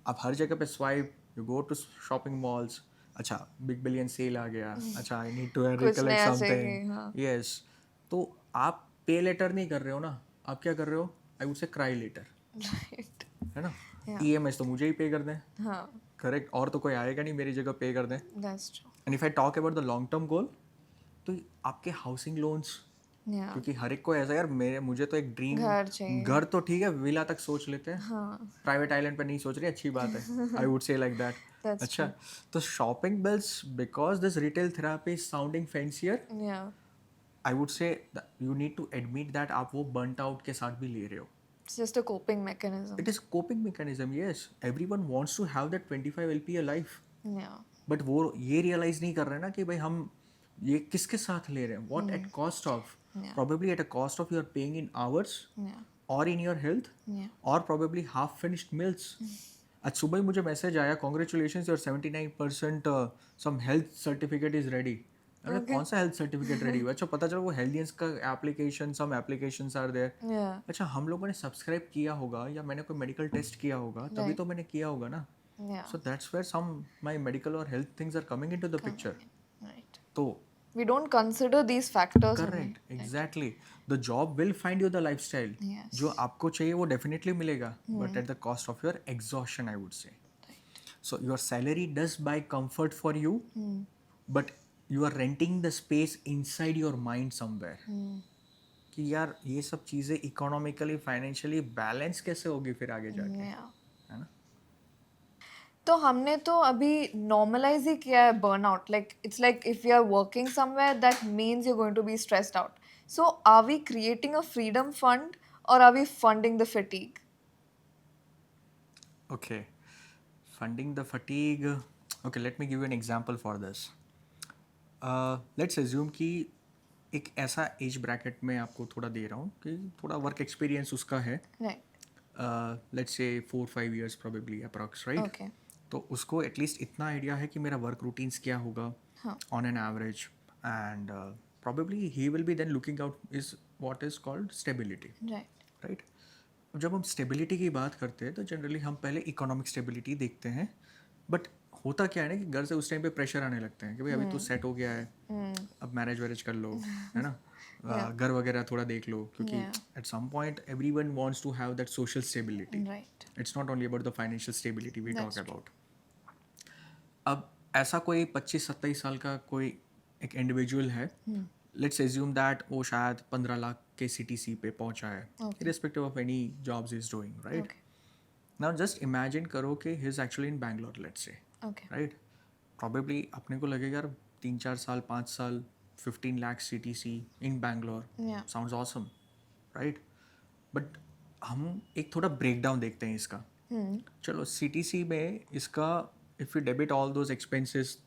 आप हर जगह पे swipe, you go to shopping malls, अच्छा big billion sale आ गया, अच्छा I need to recollect something, yes. तो आप पे लेटर नहीं कर रहे हो ना, आप क्या कर रहे हो? I would say cry later, right. है ना? EMI तो मुझे ही पे कर दें, हाँ, करेक्ट, और तो कोई आएगा नहीं मेरी जगह पे कर दें. That's true. And if I talk about the long term goal, तो आपके हाउसिंग लोन्स, या क्योंकि हर एक को ऐसा, यार मुझे तो एक ड्रीम घर चाहिए. घर तो ठीक है, विला तक सोच लेते हैं, हाँ, प्राइवेट आइलैंड पर नहीं सोच रहे, अच्छी बात है, I would say like that. That's अच्छा, तो shopping bills, because this retail therapy is sounding fancier, या I would say you need to admit that आप वो बर्नट आउट के साथ भी ले रहे हो. It's just a coping mechanism. It is coping mechanism, yes. Everyone wants to have that 25 LPA life, yeah but वो ये रियलाइज नहीं कर रहे ना कि भाई हम ये किसके साथ ले रहे हैं, what at cost of, probably at a cost of you are paying in hours या or in your health या or probably half finished meals. आज सुबह ही मुझे मैसेज आया, congratulations your 79% some health certificate is ready. अरे कौन सा health certificate ready हुआ? अच्छा, पता चला वो हेल्थियंस का application, some applications are there. Yeah अच्छा, हम लोगों ने सब्सक्राइब किया होगा या मैंने कोई मेडिकल टेस्ट किया होगा, तभी तो मैंने किया होगा ना. या so that's where some my medical और health things are coming into the picture. Right. तो We don't consider these factors. Correct, exactly. The job will find you the lifestyle, Yes. जो आपको चाहिए वो डेफिनेटली मिलेगा, but at the cost of your exhaustion, I would say. So your salary does buy comfort for you, but you are renting the space inside your mind somewhere, कि यार ये सब चीज़ें इकोनॉमिकली फाइनेंशियली बैलेंस कैसे होगी फिर आगे जाके, Yeah. है ना? तो हमने तो अभी नॉर्मलाइज ही किया है burnout. Like it's like if you are working somewhere that means you are going to be stressed out. So are we creating a freedom fund और are we funding the fatigue? Okay, funding the fatigue. Okay, let me give you an example for this. Let's assume कि एक ऐसा age bracket में आपको थोड़ा दे रहा हूँ कि थोड़ा वर्क एक्सपीरियंस उसका है, Right. Let's say 4-5 years probably approx, right? Okay. तो उसको एटलीस्ट इतना आइडिया है कि मेरा वर्क रूटीन्स क्या होगा हाँ. On an average, and probably he will be then looking out is what is called stability, Right. right? जब हम स्टेबिलिटी की बात करते हैं तो जनरली हम पहले इकोनॉमिक स्टेबिलिटी देखते हैं, बट होता क्या है ना कि घर से उस टाइम पे प्रेशर आने लगते हैं कि भाई अभी तो सेट हो गया है, अब मैरिज वैरेज कर लो, है ना, घर वगैरह थोड़ा देख लो, क्योंकि at some point everyone wants to have that social stability. Right. It's not only about the financial stability we That's talk about. अब ऐसा कोई 25-27 साल का कोई एक इंडिविजुअल है, लेट्स एज्यूम दैट वो शायद 15 लाख के CTC पे पहुंचा है, irrespective of any jobs is doing, right? Okay. Now just imagine करो कि he is actually in Bangalore, let's say, Okay. Right? Probably अपने को लगेगा यार 3-4 साल 5 साल 15 lakh CTC in Bangalore Yeah. Sounds awesome, right? But हम एक थोड़ा ब्रेकडाउन देखते हैं इसका. चलो CTC में इसका if you debit all those expenses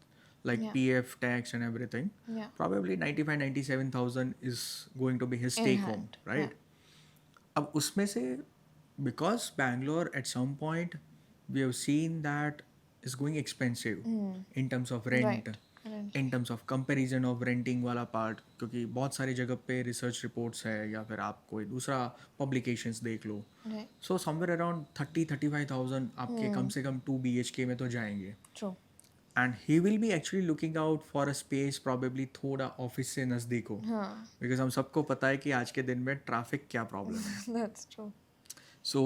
like Yeah. PF, tax and everything, Yeah. probably 95-97,000 is going to be his In take home, hand, right? अब उसमें से because Bangalore at some point we have seen that is going expensive in terms of rent, Right. in terms of comparison of renting वाला part, क्योंकि बहुत सारी जगह पे research reports है या फिर आप कोई दूसरा पब्लिकेशंस देख लो, Right. सो समवेयर अराउंड 30-35,000 आपके कम से कम 2 BHK में तो जाएंगे. True. And he will be actually looking out for a space probably थोड़ा ऑफिस से नज़दीक हो, हाँ. बिकॉज हम सबको पता है कि आज के दिन में ट्रैफिक क्या प्रॉब्लम है. That's true. सो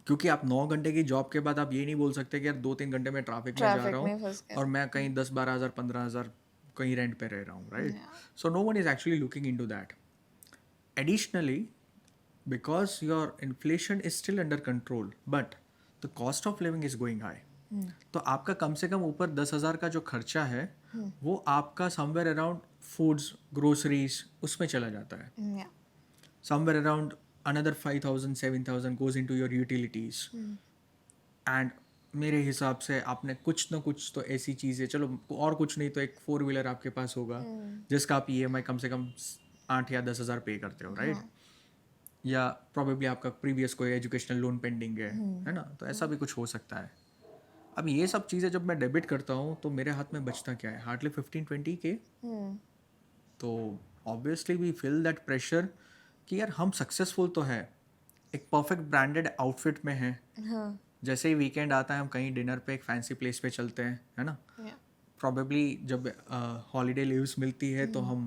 क्योंकि आप 9 घंटे की जॉब के बाद आप ये नहीं बोल सकते कि यार 2-3 घंटे में ट्रैफिक में जा Traffic रहा में हूँ फंस गया. और मैं कहीं 10-12 हज़ार 15 हज़ार कहीं रेंट पे रह रहा हूँ, right? Yeah. So no one is actually looking in to that. Additionally because your inflation is still under control but the cost of living is going high, तो आपका कम से कम ऊपर 10,000 का जो खर्चा है वो आपका समवेयर अराउंड फूड्स ग्रोसरीज उसमें चला जाता है. Yeah. Somewhere around another 5,000-7,000 goes into your utilities. And मेरे हिसाब से आपने कुछ ना कुछ तो ऐसी चीज़ें, चलो और कुछ नहीं तो एक 4 व्हीलर आपके पास होगा जिसका आप EMI कम से कम 8 या 10,000 पे करते हो, राइट? या प्रॉबेबली आपका प्रीवियस कोई एजुकेशनल लोन पेंडिंग है ना, तो ऐसा भी कुछ हो सकता है. अब ये सब चीज़ें जब मैं डेबिट करता हूँ तो मेरे हाथ में बचता क्या है, हार्डली 15-20 के. तो obviously we feel that pressure कि यार हम सक्सेसफुल तो है, एक परफेक्ट ब्रांडेड आउटफिट में है, हाँ. जैसे ही वीकेंड आता है हम कहीं डिनर पे एक फैंसी प्लेस पे चलते हैं, है ना? Yeah. प्रॉबेबली जब हॉलीडे लीव्स मिलती है तो हम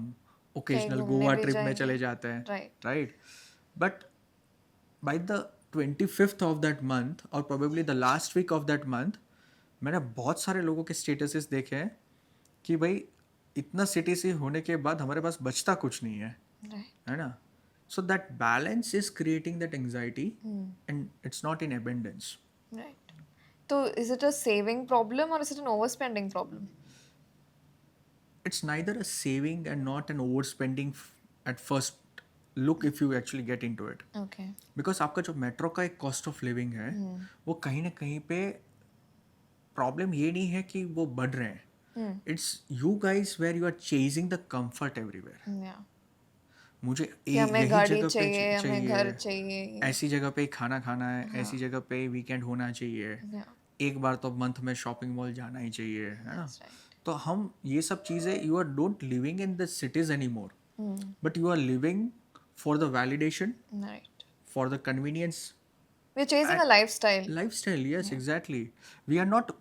ओकेजनल घूमने गोवा भी ट्रिप में जाएंगे. चले जाते हैं, Right. Right? But by the 25th of that month और probably the last week of that month मैंने बहुत सारे लोगों के स्टेटसेस देखे हैं कि भाई इतना CTC होने के बाद हमारे पास बचता कुछ नहीं है, Right. है ना? So that balance is creating that anxiety and it's not in abundance. Right. So is it a saving problem or is it an overspending problem? It's neither a saving and not an overspending at first look if you actually get into it. Okay. Because आपका जो metro का एक cost of living है वो कहीं ना कहीं पे प्रॉब्लम ये नहीं है कि वो बढ़ रहे हैं, it's you guys where you are chasing the comfort everywhere. Yeah. मुझे कि हमें यही गाड़ी जगह पे चाहिए, हमें घर चाहिए. ऐसी जगह पे खाना खाना है, ऐसी जगह पे वीकेंड होना चाहिए, Yeah. एक बार तो मंथ में शॉपिंग मॉल जाना ही चाहिए, है ना? That's right. तो हम ये सब चीज़ें you are don't living in the cities any more, but you are living for the validation, Right. For the convenience We're chasing a lifestyle. lifestyle. Yes, exactly. We are not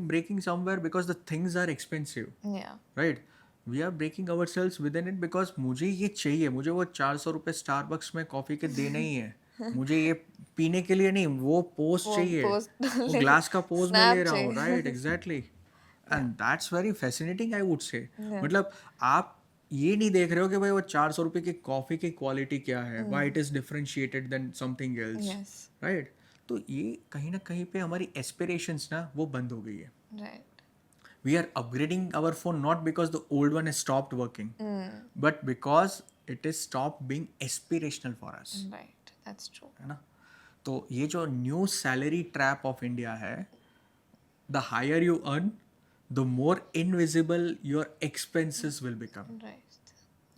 breaking somewhere because the things are expensive, Yeah. right? We are breaking ourselves within it because मुझे ये चाहिए, मुझे वो 400 रुपये Starbucks में coffee के देने ही है, मुझे ये पीने के लिए नहीं, वो पोस्ट चाहिए, post वो ग्लास का पोस्ट में snap ले रहा हूँ, चाहिए. Right? Exactly. And that's very fascinating I would से. मतलब आप ये नहीं देख रहे हो कि भाई वो 400 रुपये की कॉफ़ी की क्वालिटी क्या है, why it is differentiated then something else, Yes. Right? तो ये कहीं ना कहीं पे हमारी एस्पिरेशंस ना वो बंद हो गई है. Right. We are upgrading our phone not because the old one has stopped working, but because it is stopped being aspirational for us. Right. That's true. है ना? तो ये जो new salary trap of India है, the higher you earn, the more invisible your expenses will become. Right.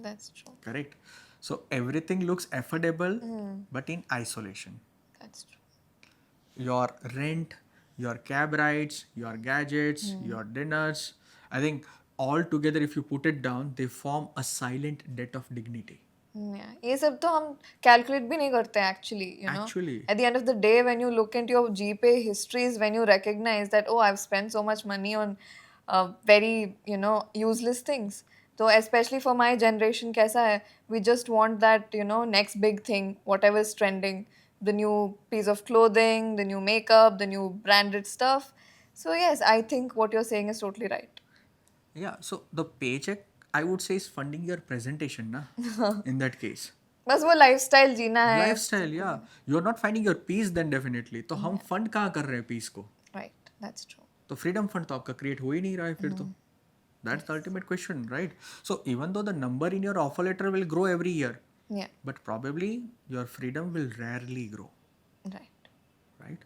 That's true. correct? So everything looks affordable, but in isolation. That's true. Your rent, your cab rides, your gadgets, your dinners, I think all together, if you put it down, they form a silent debt of dignity. Yeah, ये सब तो हम calculate भी नहीं करते actually, you know. Actually, At the end of the day, when you look into your GPay histories, when you recognize that, oh, I've spent so much money on very, you know, useless things. So especially for my generation, कैसा है? We just want that, you know, next big thing, whatever is trending, the new piece of clothing, the new makeup, the new branded stuff. So yes, I think what you're saying is totally right. yeah, so the paycheck, I would say, is funding your presentation, na, in that case. बस वो lifestyle जीना है. Lifestyle, yeah. You're not finding your peace then definitely. तो हम fund कहाँ कर रहे हैं piece को? Right, that's true. तो फ्रीडम फंड तो आपका क्रिएट हो ही नहीं रहा है फिर तो. That's the ultimate question, right? So even though the number in your offer letter will grow every year, Yeah, but probably your freedom will rarely grow, right. right?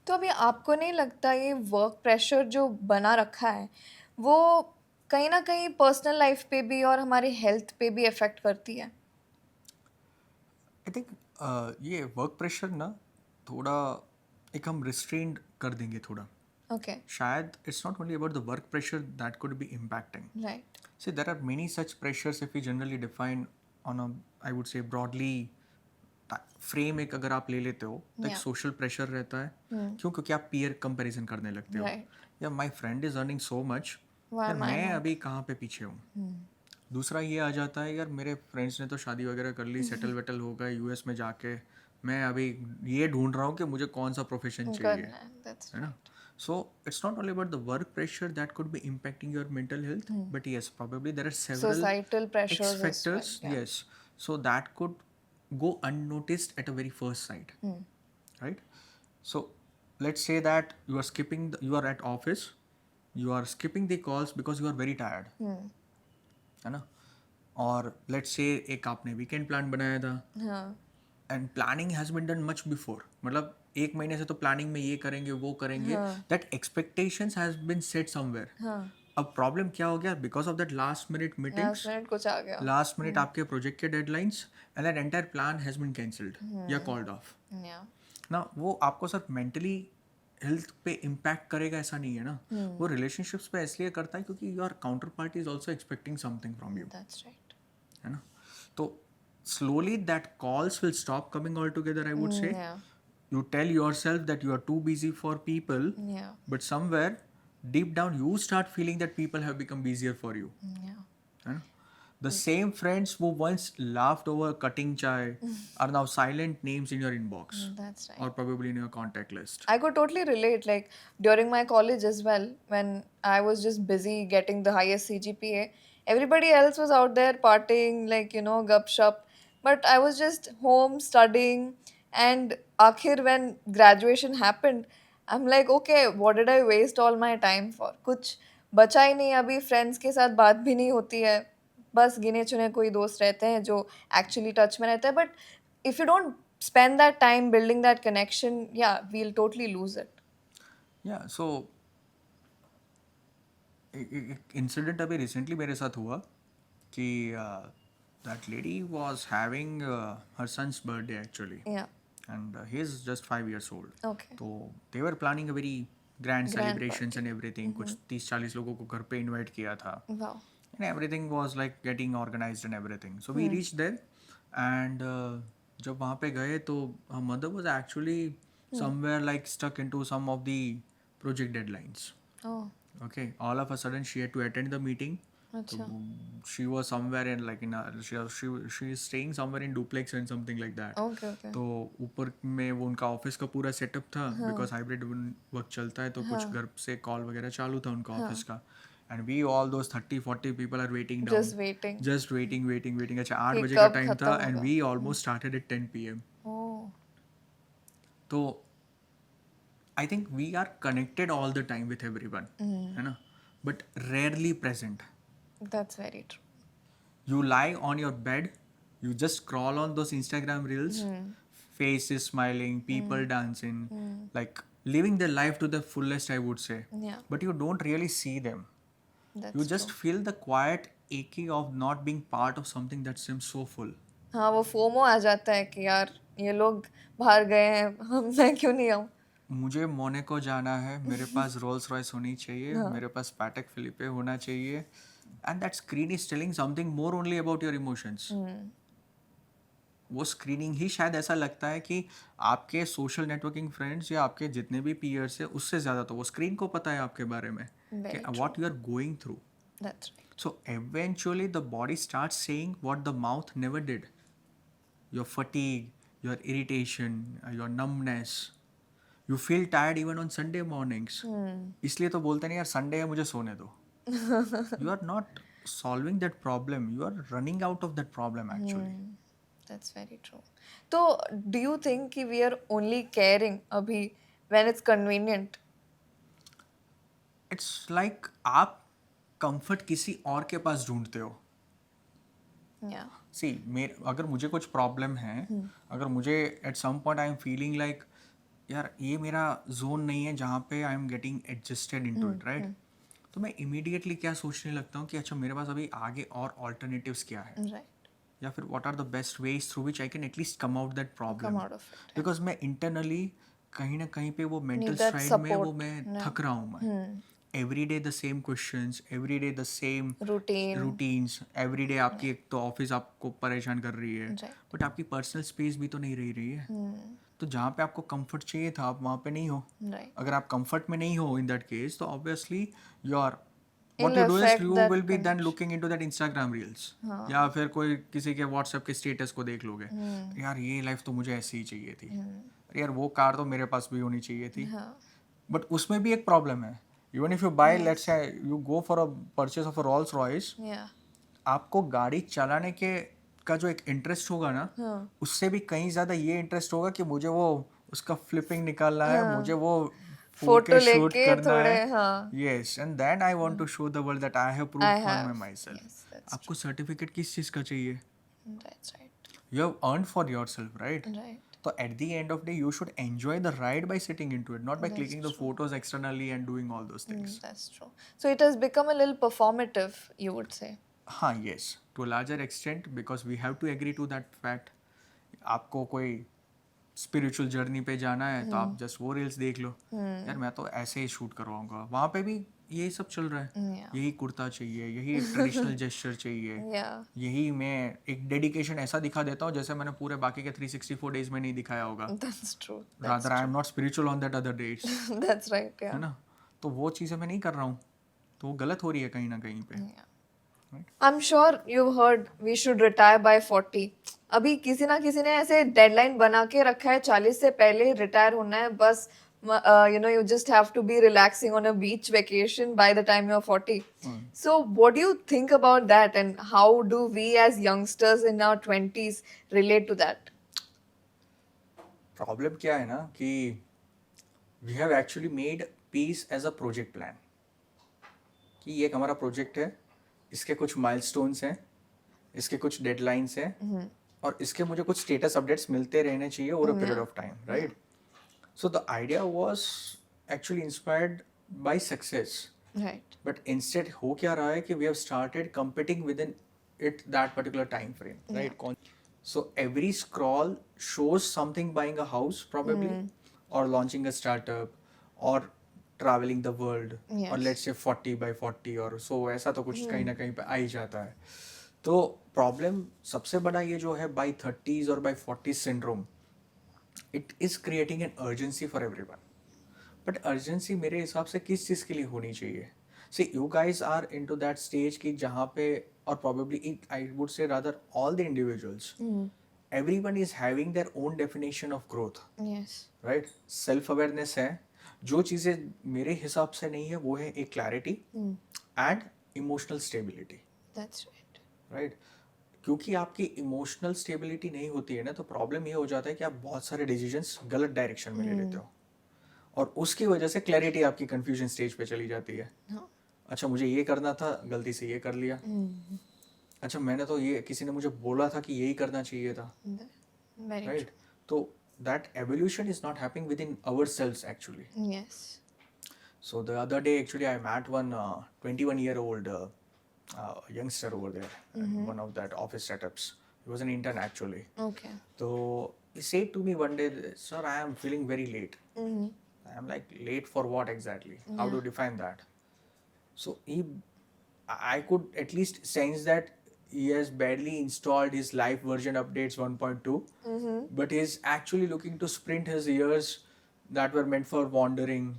तो अभी आपको नहीं लगता ये वर्क प्रेशर जो बना रखा है वो कहीं ना कहीं पर्सनल लाइफ पे भी और हमारी हेल्थ पे भी इफेक्ट करती है? आई थिंक ये वर्क प्रेशर ना थोड़ा एक हम रिस्ट्रेंड कर देंगे थोड़ा. ओके. शायद it's not only about the work pressure that could be impacting. Right. See, there are many such pressures if we generally define on a, I would say, broadly frame एक अगर आप ले लेते हो तो एक Yeah. सोशल प्रेशर रहता है. क्यों? क्योंकि आप पीयर कंपैरिजन करने लगते हो. Right. या my friend is earning so much, Why यार am I मैं not? अभी कहाँ पे पीछे हूँ. दूसरा ये आ जाता है, यार मेरे फ्रेंड्स ने तो शादी वगैरह कर ली, सेटल वेटल हो गए यूएस में जाके, मैं अभी ये ढूंढ रहा हूँ कि मुझे कौन सा प्रोफेशन चाहिए, करना है. That's है ना. So it's not only about the work pressure that could be impacting your mental health, but yes, probably there are several societal pressures X as well. factors, Yeah. yes. So that could go unnoticed at a very first sight, right? So let's say that you are skipping, you are at office, you are skipping the calls because you are very tired, है ना. और let's say एक आपने weekend plan बनाया था, हाँ. And planning has been done much before, मतलब एक महीने से तो प्लानिंग में ये करेंगे वो करेंगे, that expectations has been set somewhere. हाँ. अब प्रॉब्लम क्या हो गया? Because of that last minute meetings, last minute कुछ आ गया. लास्ट मिनट आपके प्रोजेक्ट के deadlines, and that entire plan has been cancelled या कॉल्ड ऑफ. Yeah. ना वो आपको सिर्फ मेंटली हेल्थ पे इम्पैक्ट करेगा ऐसा नहीं है ना. वो रिलेशनशिप्स पे इसलिए करता है क्योंकि your counter party is also expecting something from you, That's right. है ना. तो slowly that calls will stop coming altogether, I would say. Yeah. You tell yourself that you are too busy for people, Yeah. but somewhere deep down you start feeling that people have become busier for you, Yeah. है ना. The same friends who once laughed over cutting chai are now silent names in your inbox, That's right. or probably in your contact list. I could totally relate. Like during my college as well, when I was just busy getting the highest CGPA, everybody else was out there partying, like, you know, gup shup. But I was just home studying. And akhir, when graduation happened, I'm like, okay, what did I waste all my time for? कुछ बचा ही नहीं. अभी friends के साथ बात भी नहीं होती है. बस गिने चुने कोई दोस्त रहते हैं जो एक्चुअली टच में रहते हैं. But if you don't spend that time building that connection, yeah, we'll totally lose it. Yeah, so एक इंसिडेंट अभी रिसेंटली मेरे साथ हुआ कि that lady was having her son's birthday actually, Yeah. and he is just 5 years old. Okay. तो they were planning a very grand Grand celebrations and everything. कुछ 30-40 लोगों को घर पे इनवाइट किया था, Wow. and everything was like getting organized and everything. So we reached there, and जब वहाँ पे गए तो her mother was actually somewhere like stuck into some of the project deadlines. Oh. Okay, all of a sudden she had to attend the meeting. अच्छा. She was somewhere in like in a, she is staying somewhere in duplex and something like that. Okay, okay. तो ऊपर में वो उनका office का पूरा setup था, because hybrid work चलता है तो कुछ घर से कॉल वगैरह चालू था उनका ऑफिस का, and we all those 30-40 people are waiting down, Just waiting. Just waiting. अच्छा 8 कि बजे का कब टाइम खत्म था, एंड होगा. We almost started at 10 PM. Oh. तो I think we are connected all the time with everyone, है ना, but rarely present. That's very true. You lie on your bed, you just scroll on those Instagram reels, faces smiling, people dancing, like living their life to the fullest, I would say. Yeah. But you don't really see them. That's You just true. feel the quiet aching of not being part of something that seems so full. हाँ, वो FOMO आ जाता है कि यार ये लोग बाहर गए हैं, मैं क्यों नहीं आऊँ? मुझे मोनाको जाना है, मेरे पास रोल्स रॉयस होनी चाहिए, हाँ, मेरे पास पैटेक फिलिपे होना चाहिए, and that screen is telling something more only about your emotions. वो स्क्रीनिंग ही शायद ऐसा लगता है कि आपके सोशल नेटवर्किंग फ्रेंड्स या आपके जितने भी पीयर्स हैं उससे ज़्यादा तो वो स्क्रीन को पता है आपके बारे में कि very true. What you are going through. That's right. So eventually the body starts saying what the mouth never did. Your fatigue, your irritation, your numbness. You feel tired even on Sunday mornings. इसलिए तो बोलते नहीं यार Sunday है मुझे सोने दो. You are not solving that problem. You are running out of that problem actually. That's very true. तो do you think कि we are only caring अभी when it's convenient? It's like आप कंफर्ट किसी और के पास ढूंढते हो. Yeah. सी अगर मुझे कुछ प्रॉब्लम है, अगर मुझे at some point I am feeling like यार ये मेरा जोन नहीं है जहाँ पे I am getting adjusted into it, right, तो मैं इमीडिएटली क्या सोचने लगता हूँ कि अच्छा मेरे पास अभी आगे और ऑल्टरनेटिव्स क्या है, Right. या फिर what are the best ways through which I can at least come out that problem. Come out of it. Because मैं इंटरनली कहीं ना कहीं पे वो मेंटल Need that स्ट्राइड में वो support. मैं Yeah. थक रहा हूँ मैं. Every day the same questions, every day the same Routine. Routines, every day आपकी एक तो ऑफिस आपको परेशान कर रही है, Right. बट आपकी पर्सनल स्पेस भी तो नहीं रह रही है. तो जहाँ पे आपको कंफर्ट चाहिए था आप वहाँ पे नहीं हो. Right. अगर आप कंफर्ट में नहीं हो इन दैट केस तो obviously you are It'll what you do is affect you that will be then connection. Looking into that Instagram reels, या फिर कोई किसी के व्हाट्सएप के स्टेटस को देख लोगे, यार ये लाइफ तो मुझे ऐसी ही चाहिए थी, यार वो कार तो मेरे पास भी होनी चाहिए थी. हाँ. बट उसमें भी एक प्रॉब्लम है. Even if you buy let's say you go for a purchase of a Rolls Royce, Yeah. आपको गाड़ी चलाने के का जो एक इंटरेस्ट होगा ना, हाँ. उससे भी कहीं ज्यादा ये इंटरेस्ट होगा कि मुझे वो उसका फ्लिपिंग निकालना है, मुझे वो फोटो 4K शूट लेके करना थोड़े है. हाँ. Yes, and then I want to show the world that I have I proved for have. Myself. Yes, that's आपको सर्टिफिकेट किस चीज का चाहिए? That's right. You have earned for yourself, right? Right. So at the end of the day, you should enjoy the ride by sitting into it, not by clicking the photos externally and doing all those things. That's true. So it has become a little performative, you would say. हाँ, yes, to a larger extent because we have to agree to that fact. आपको कोई spiritual journey पे जाना है तो आप just वो reels देख लो, यार मैं तो ऐसे ही शूट करवाऊंगा. वहाँ पे भी यही सब चल रहा है. Yeah. यही कुर्ता चाहिए, यही एक ट्रेडिशनल जेस्चर चाहिए, Yeah. यही मैं एक डेडिकेशन ऐसा दिखा देता हूँ जैसे मैंने पूरे बाकी के 364 डेज में नहीं दिखाया होगा. That's true. Rather I am not spiritual on that other days. That's right. है Yeah. ना, तो वो चीज़ें मैं नहीं कर रहा हूँ, तो वो गलत हो रही है कहीं ना कहीं पे. Yeah. I'm sure you've heard we should retire by 40. अभी किसी ना किसी ने ऐसे डेडलाइन बना के रखा है 40 से पहले रिटायर होना है बस. You know, you just have to be relaxing on a beach vacation by the time you're 40. So what do you think about that and how do we as youngsters in our 20s relate to that? Problem क्या है ना कि we have actually made peace as a project plan, कि ये एक हमारा project है, इसके कुछ माइलस्टोन्स हैं, इसके कुछ डेडलाइंस हैं, और इसके मुझे कुछ स्टेटस अपडेट्स मिलते रहने चाहिए over a period of time, right? So the idea was actually inspired by success, Right. But instead हो क्या रहा है कि we have started competing within it that particular time frame, right? So every scroll shows something buying a house probably, or launching a startup, or traveling the world, Yes. or let's say 40 by 40 or so, ऐसा तो कुछ कहीं ना कहीं पे आ ही जाता है. तो प्रॉब्लम सबसे बड़ा ये जो है by 30s और by 40s syndrome, it is creating an urgency for everyone. But urgency मेरे हिसाब से किस चीज़ के लिए होनी चाहिए? See, you guys are into that stage कि जहाँ पे, और probably I would say rather all the individuals, everyone is having their own definition of growth, Yes. right? Self awareness है, जो चीज़ें मेरे हिसाब से नहीं है वो है एक clarity and emotional stability, That's right. right? क्योंकि आपकी इमोशनल स्टेबिलिटी नहीं होती है ना, तो प्रॉब्लम ये हो जाता है कि आप बहुत सारे डिसीजंस गलत डायरेक्शन में ले लेते हो, और उसकी वजह से क्लैरिटी आपकी कंफ्यूजन स्टेज पे चली जाती है. हाँ. अच्छा मुझे ये करना था, गलती से ये कर लिया. अच्छा मैंने तो ये, किसी ने मुझे बोला था कि यही करना चाहिए था, Very राइट? तो that evolution is not happening within ourselves actually. true. Yes. So the other day, actually, I met one 21-year-old youngster over there, in one of that office setups. He was an intern actually. Okay. So he said to me one day, "Sir, I am feeling very late." Mm-hmm. I am like, late for what exactly? How do you define that? So I could at least sense that he has barely installed his live version updates 1.2, but he's actually looking to sprint his years that were meant for wandering,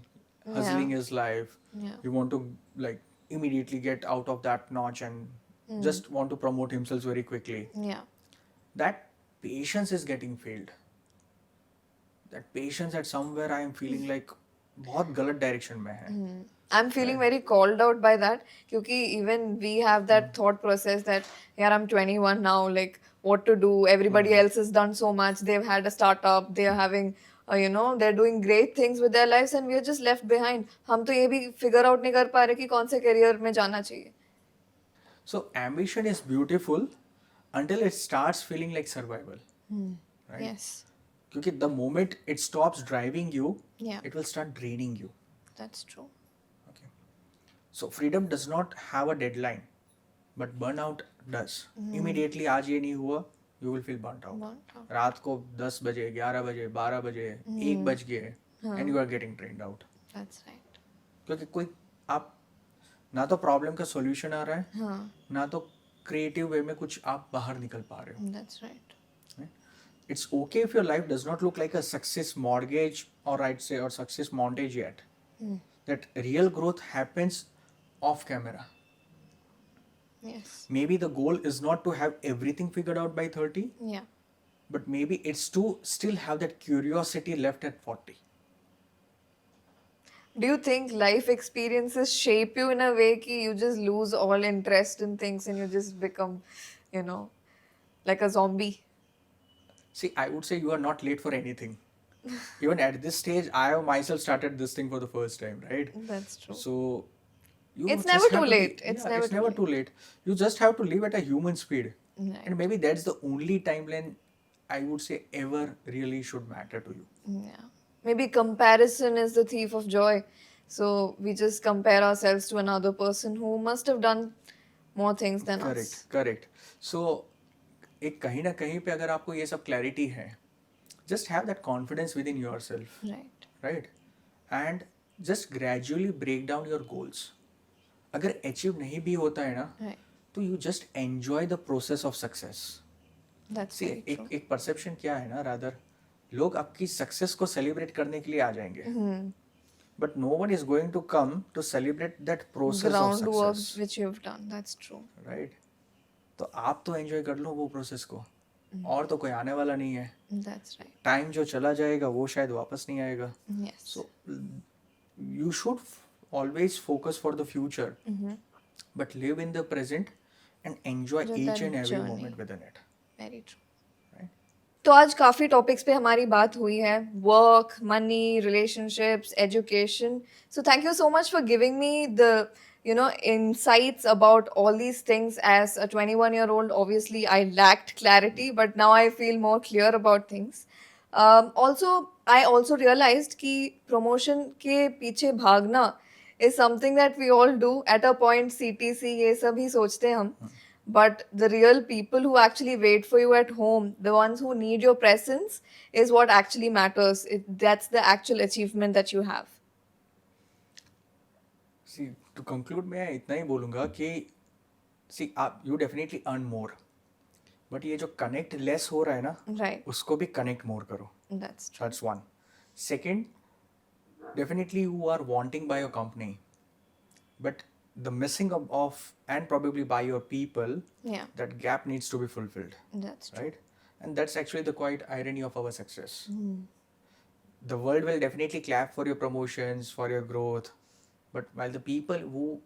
hustling his life. Yeah. He want to like immediately get out of that notch and just want to promote himself very quickly. Yeah. That patience is getting failed. That patience at somewhere I am feeling like बहुत गलत direction में है. I'm feeling very called out by that क्योंकि even we have that thought process that yeah I'm 21 now, like what to do, everybody else has done so much, they've had a startup, they're having they're doing great things with their lives and we're just left behind. हम तो ये भी figure out नहीं कर पा रहे कि कौन से career में जाना चाहिए. So ambition is beautiful until it starts feeling like survival. Right? Yes. Because the moment it stops driving you, Yeah. it will start draining you. That's true. Okay. So freedom does not have a deadline, but burnout does. Immediately आज ये नहीं हुआ, you will feel burnt out. Burnt out. रात को 10 बजे, 11 बजे, 12 बजे, 1 बज गए, and you are getting drained out. That's right. क्योंकि कोई आप ना तो प्रॉब्लम का सॉल्यूशन आ रहा है, हाँ. ना तो क्रिएटिव वे में कुछ आप बाहर निकल पा रहे हो. That's right. It's okay if your life does not look like a success mortgage or I'd say or success montage yet. That real growth happens off camera. Yes. Maybe the goal is not to have everything figured out by 30, Yeah. but maybe it's to still have that curiosity left at 40. Do you think life experiences shape you in a way that you just lose all interest in things and you just become, like a zombie? See, I would say you are not late for anything. Even at this stage, I myself started this thing for the first time, right? That's true. So you It's just never have too to be- late. It's yeah, never it's too never late. too late. You just have to live at a human speed. Right. And maybe that's the only timeline I would say ever really should matter to you. Yeah. Maybe comparison is the thief of joy. So we just compare ourselves to another person who must have done more things than us. Correct. So एक कहीं ना कहीं पे अगर आपको ये सब clarity है, just have that confidence within yourself, Right. right? And just gradually break down your goals. अगर achieve नहीं भी होता है ना, Right. तो you just enjoy the process of success. That's See, very true. एक परसेप्शन क्या है ना, रादर लोग आपकी सक्सेस को सेलिब्रेट करने के लिए आ जाएंगे, but no one is going to come to celebrate that process of Groundwork success, which you've done. That's true. Right? तो आप तो एंजॉय कर लो वो प्रोसेस को, और तो कोई आने वाला नहीं है. That's right. टाइम जो चला जाएगा वो शायद वापस नहीं आएगा. Yes. So you should always focus for the future, but live in the present and enjoy With each that and every journey. moment within it. Very true. Right? तो आज काफ़ी टॉपिक्स पे हमारी बात हुई है, work, money, relationships, education. So thank you so much for giving me the insights about all these things. As a 21-year-old, obviously I lacked clarity, but now I feel more clear about things. Also, I also realized कि promotion के पीछे भागना is something that we all do at a point. CTC ये सब ही सोचते हैं हम. But the real people who actually wait for you at home, the ones who need your presence, is what actually matters. That's the actual achievement that you have. See, to conclude, मैं इतना ही बोलूँगा कि see, आप you definitely earn more, but ये जो connect less हो रहा है ना, Right. उसको भी connect more करो. That's true. That's one. Second, definitely you are wanting by your company, but the missing of and probably by your people, Yeah. that gap needs to be fulfilled, That's true. right? And that's actually the quite irony of our success. The world will definitely clap for your promotions, for your growth, but while the people who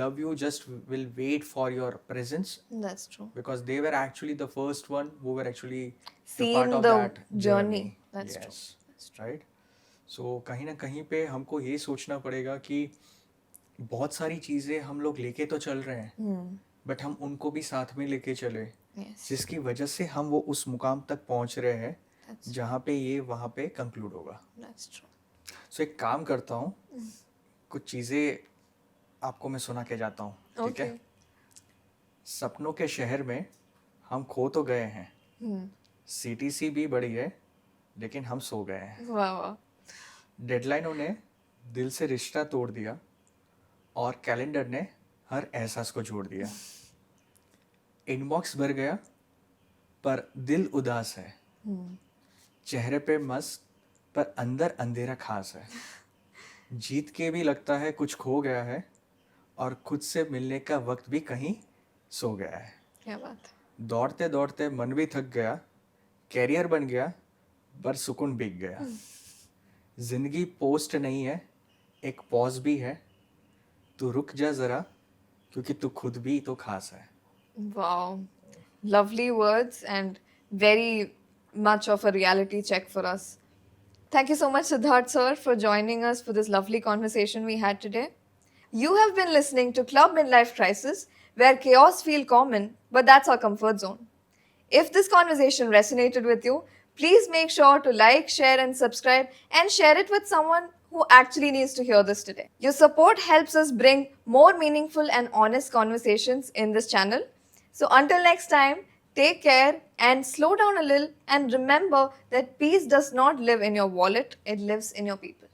love you just will wait for your presence, That's true. because they were actually the first one who were actually the Seen part of the that journey. That's true. Yes. Right? So कहीं ना कहीं पे हमको ये सोचना पड़ेगा कि बहुत सारी चीज़ें हम लोग लेके तो चल रहे हैं, बट हम उनको भी साथ में लेके चले, Yes. जिसकी वजह से हम वो उस मुकाम तक पहुंच रहे हैं That's जहाँ पे ये वहाँ पे कंक्लूड होगा. That's true. सो एक काम करता हूँ, कुछ चीज़ें आपको मैं सुना के जाता हूँ, ठीक है? सपनों के शहर में हम खो तो गए हैं, सीटीसी भी बड़ी है, लेकिन हम सो गए हैं। वाह वाह। डेडलाइनों ने दिल से रिश्ता तोड़ दिया और कैलेंडर ने हर एहसास को जोड़ दिया। इनबॉक्स भर गया पर दिल उदास है, चेहरे पे मस्क पर अंदर अंधेरा खास है। जीत के भी लगता है कुछ खो गया है और खुद से मिलने का वक्त भी कहीं सो गया है। क्या बात है। दौड़ते दौड़ते मन भी थक गया, कैरियर बन गया पर सुकून बिक गया। जिंदगी पोस्ट नहीं है, एक पॉज भी है, तू रुक जा जरा क्योंकि तू खुद भी तो खास है। Wow, lovely words and very much of a reality check for us. Thank you so much, Siddharth sir, for joining us for this lovely conversation we had today. You have been listening to Club Midlife Crisis, where chaos feels common, but that's our comfort zone. If this conversation resonated with you, please make sure to like, share, and subscribe, and share it with someone who actually needs to hear this today. Your support helps us bring more meaningful and honest conversations in this channel. So, until next time, take care and slow down a little, and remember that peace does not live in your wallet, it lives in your people.